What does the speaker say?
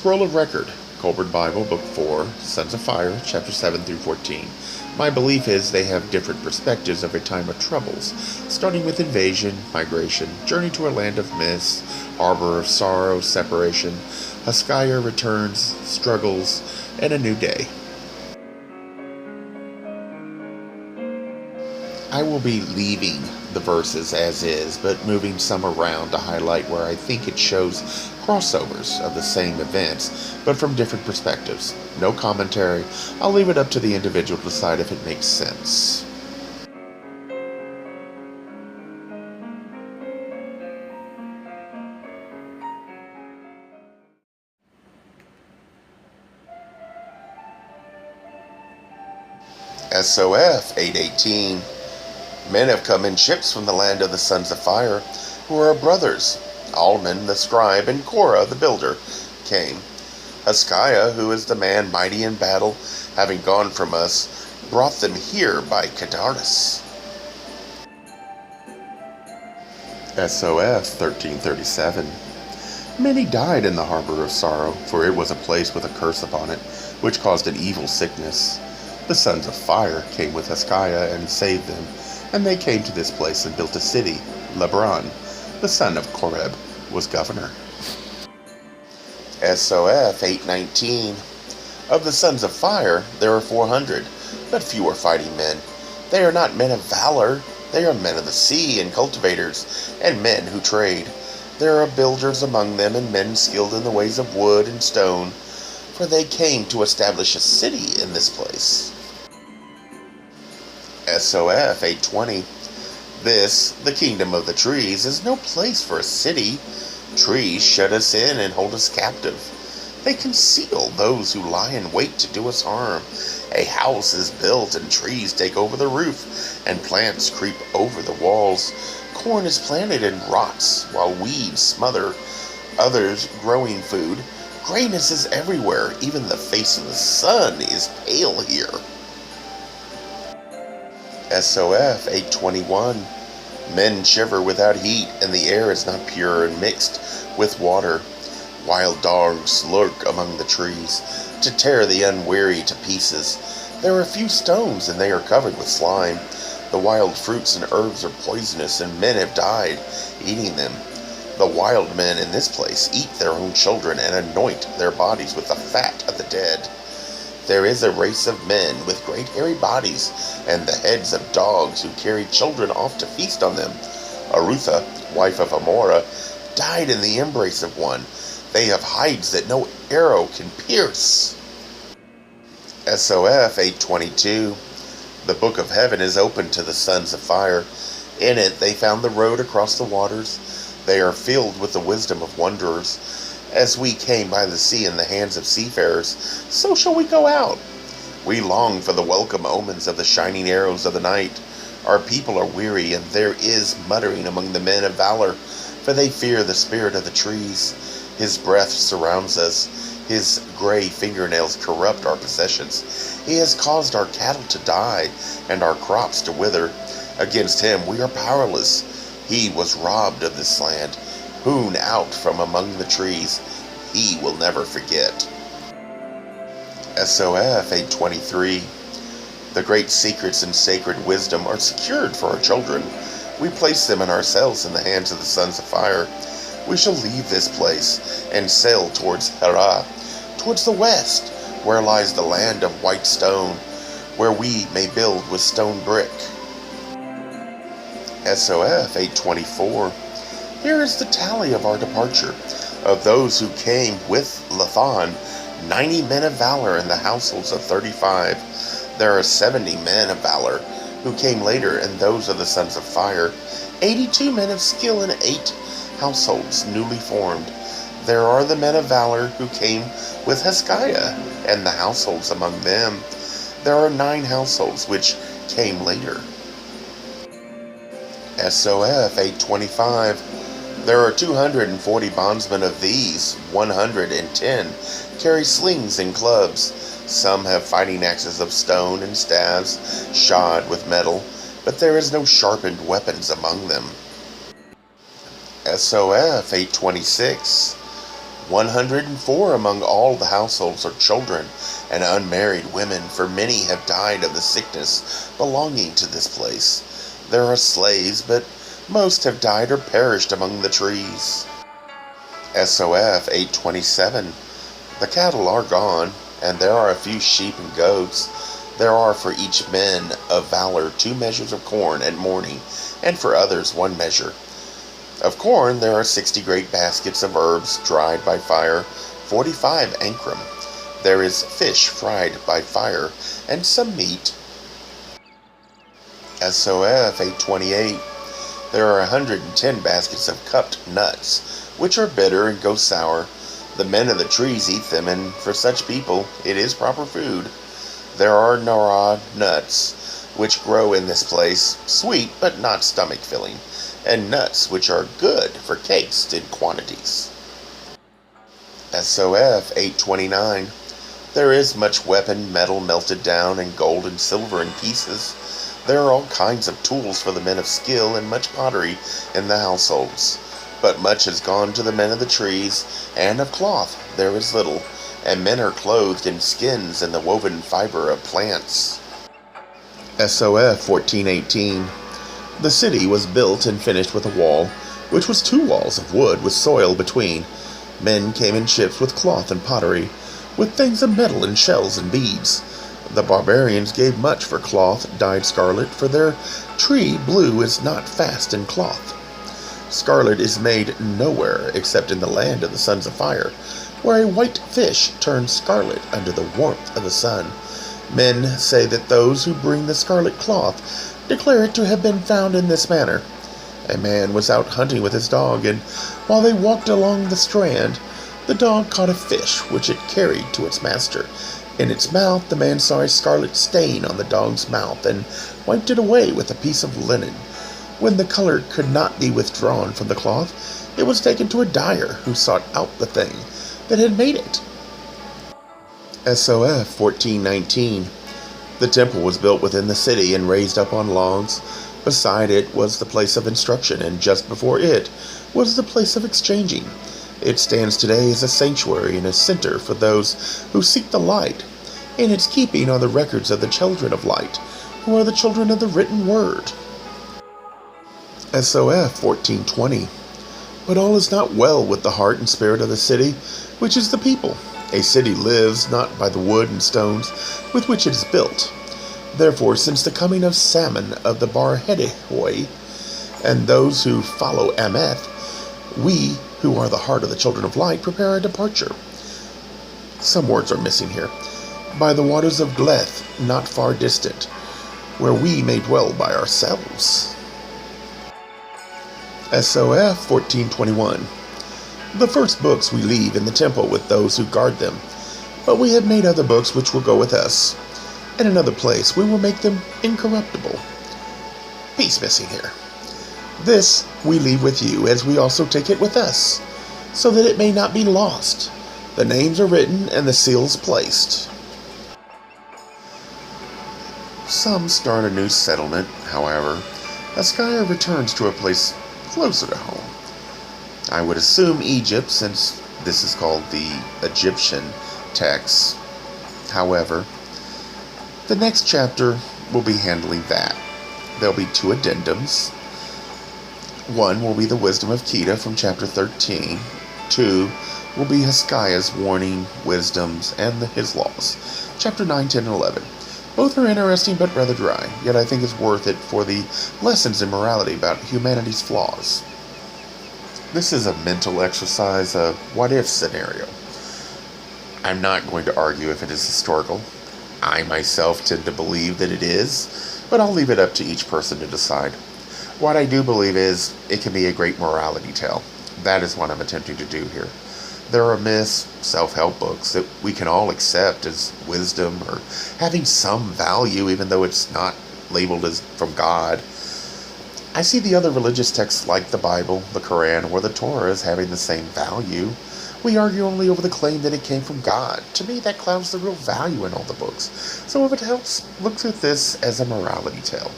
Scroll of Record, Kolbrin Bible, Book 4, Sons of Fire, Chapter 7 through 14. My belief is they have different perspectives of a time of troubles, starting with invasion, migration, journey to a land of mist, harbor of sorrow, separation, Hezekiah returns, struggles, and a new day. I will be leaving the verses as is, but moving some around to highlight where I think it shows crossovers of the same events, but from different perspectives. No commentary. I'll leave it up to the individual to decide if it makes sense. SOF 818. Men have come in ships from the land of the sons of fire, who are brothers. Alman the scribe and Korah the builder came. Hezekiah, who is the man mighty in battle, having gone from us, brought them here by Kedaris. SOF 1337. Many died in the harbor of sorrow, for it was a place with a curse upon it, which caused an evil sickness. The sons of fire came with Hezekiah and saved them, and they came to this place and built a city. Lebron, the son of Koreb, was governor. SOF 819. Of the sons of fire, there are 400, but few are fighting men. They are not men of valor. They are men of the sea and cultivators, and men who trade. There are builders among them, and men skilled in the ways of wood and stone, for they came to establish a city in this place. SOF 820. This, the kingdom of the trees, is no place for a city. Trees shut us in and hold us captive. They conceal those who lie in wait to do us harm. A house is built and trees take over the roof, and plants creep over the walls. Corn is planted and rots, while weeds smother others growing food. Grayness is everywhere. Even the face of the sun is pale here. SOF 821. Men shiver without heat, and the air is not pure and mixed with water. Wild dogs lurk among the trees, to tear the unwary to pieces. There are few stones, and they are covered with slime. The wild fruits and herbs are poisonous, and men have died, eating them. The wild men in this place eat their own children, and anoint their bodies with the fat of the dead. There is a race of men with great hairy bodies, and the heads of dogs who carry children off to feast on them. Arutha, wife of Amorah, died in the embrace of one. They have hides that no arrow can pierce. SOF 822. The book of heaven is open to the sons of fire. In it they found the road across the waters. They are filled with the wisdom of wanderers. As we came by the sea in the hands of seafarers, so shall we go out. We long for the welcome omens of the shining arrows of the night. Our people are weary, and there is muttering among the men of valor, for they fear the spirit of the trees. His breath surrounds us. His gray fingernails corrupt our possessions. He has caused our cattle to die, and our crops to wither. Against him we are powerless. He was robbed of this land, hewn out from among the trees. He will never forget. SOF 823. The great secrets and sacred wisdom are secured for our children. We place them and ourselves in the hands of the sons of fire. We shall leave this place and sail towards Hera, towards the west, where lies the land of white stone, where we may build with stone brick. SOF 824. Here is the tally of our departure. Of those who came with Lathan, 90 men of valor in the households of 35. There are 70 men of valor who came later, and those are the sons of fire. 82 men of skill in 8 households newly formed. There are the men of valor who came with Hezekiah, and the households among them. There are 9 households which came later. SOF 825. There are 240 bondsmen of these. 110 carry slings and clubs. Some have fighting axes of stone and staves shod with metal, but there is no sharpened weapons among them. SOF 826. 104 among all the households are children and unmarried women, for many have died of the sickness belonging to this place. There are slaves, but most have died or perished among the trees. SOF 827. The cattle are gone, and there are a few sheep and goats. There are for each man of valor 2 measures of corn at morning, and for others 1 measure. Of corn there are 60 great baskets of herbs dried by fire, 45 ankram. There is fish fried by fire, and some meat. SOF 828. There are 110 baskets of cupped nuts, which are bitter and go sour. The men of the trees eat them, and for such people it is proper food. There are narad nuts, which grow in this place, sweet but not stomach-filling, and nuts which are good for cakes in quantities. SOF 829. There is much weapon, metal melted down, and gold and silver in pieces. There are all kinds of tools for the men of skill, and much pottery in the households. But much has gone to the men of the trees, and of cloth there is little, and men are clothed in skins and the woven fiber of plants. SOF 1418. The city was built and finished with a wall, which was 2 walls of wood with soil between. Men came in ships with cloth and pottery, with things of metal and shells and beads. The barbarians gave much for cloth dyed scarlet, for their tree blue is not fast in cloth. Scarlet is made nowhere except in the land of the sons of fire, where a white fish turns scarlet under the warmth of the sun. Men say that those who bring the scarlet cloth declare it to have been found in this manner. A man was out hunting with his dog, and while they walked along the strand, the dog caught a fish which it carried to its master. In its mouth the man saw a scarlet stain on the dog's mouth, and wiped it away with a piece of linen. When the color could not be withdrawn from the cloth, it was taken to a dyer, who sought out the thing that had made it. SOF 1419. The temple was built within the city and raised up on logs. Beside it was the place of instruction, and just before it was the place of exchanging. It stands today as a sanctuary and a center for those who seek the light. In its keeping are the records of the children of light, who are the children of the written word. SOF 1420. But all is not well with the heart and spirit of the city, which is the people. A city lives not by the wood and stones with which it is built. Therefore, since the coming of Salmon of the Bar-Hedehoi, and those who follow Ameth, we, who are the heart of the children of light, prepare our departure. Some words are missing here. By the waters of Gleth, not far distant, where we may dwell by ourselves. SOF 1421. The first books we leave in the temple with those who guard them, but we have made other books which will go with us. In another place we will make them incorruptible. Piece missing here. This we leave with you, as we also take it with us, so that it may not be lost. The names are written and the seals placed. Some start a new settlement, however. Askaya returns to a place closer to home. I would assume Egypt, since this is called the Egyptian text. However, the next chapter will be handling that. There'll be 2 addendums. One will be the wisdom of Kedah from chapter 13. 2 will be Hezekiah's warning, wisdoms, and his laws. Chapter 9, 10, and 11. Both are interesting but rather dry, yet I think it's worth it for the lessons in morality about humanity's flaws. This is a mental exercise, a what-if scenario. I'm not going to argue if it is historical. I myself tend to believe that it is, but I'll leave it up to each person to decide. What I do believe is it can be a great morality tale. That is what I'm attempting to do here. There are myths, self-help books that we can all accept as wisdom or having some value, even though it's not labeled as from God. I see the other religious texts like the Bible, the Quran, or the Torah as having the same value. We argue only over the claim that it came from God. To me, that clouds the real value in all the books. So if it helps, look at this as a morality tale.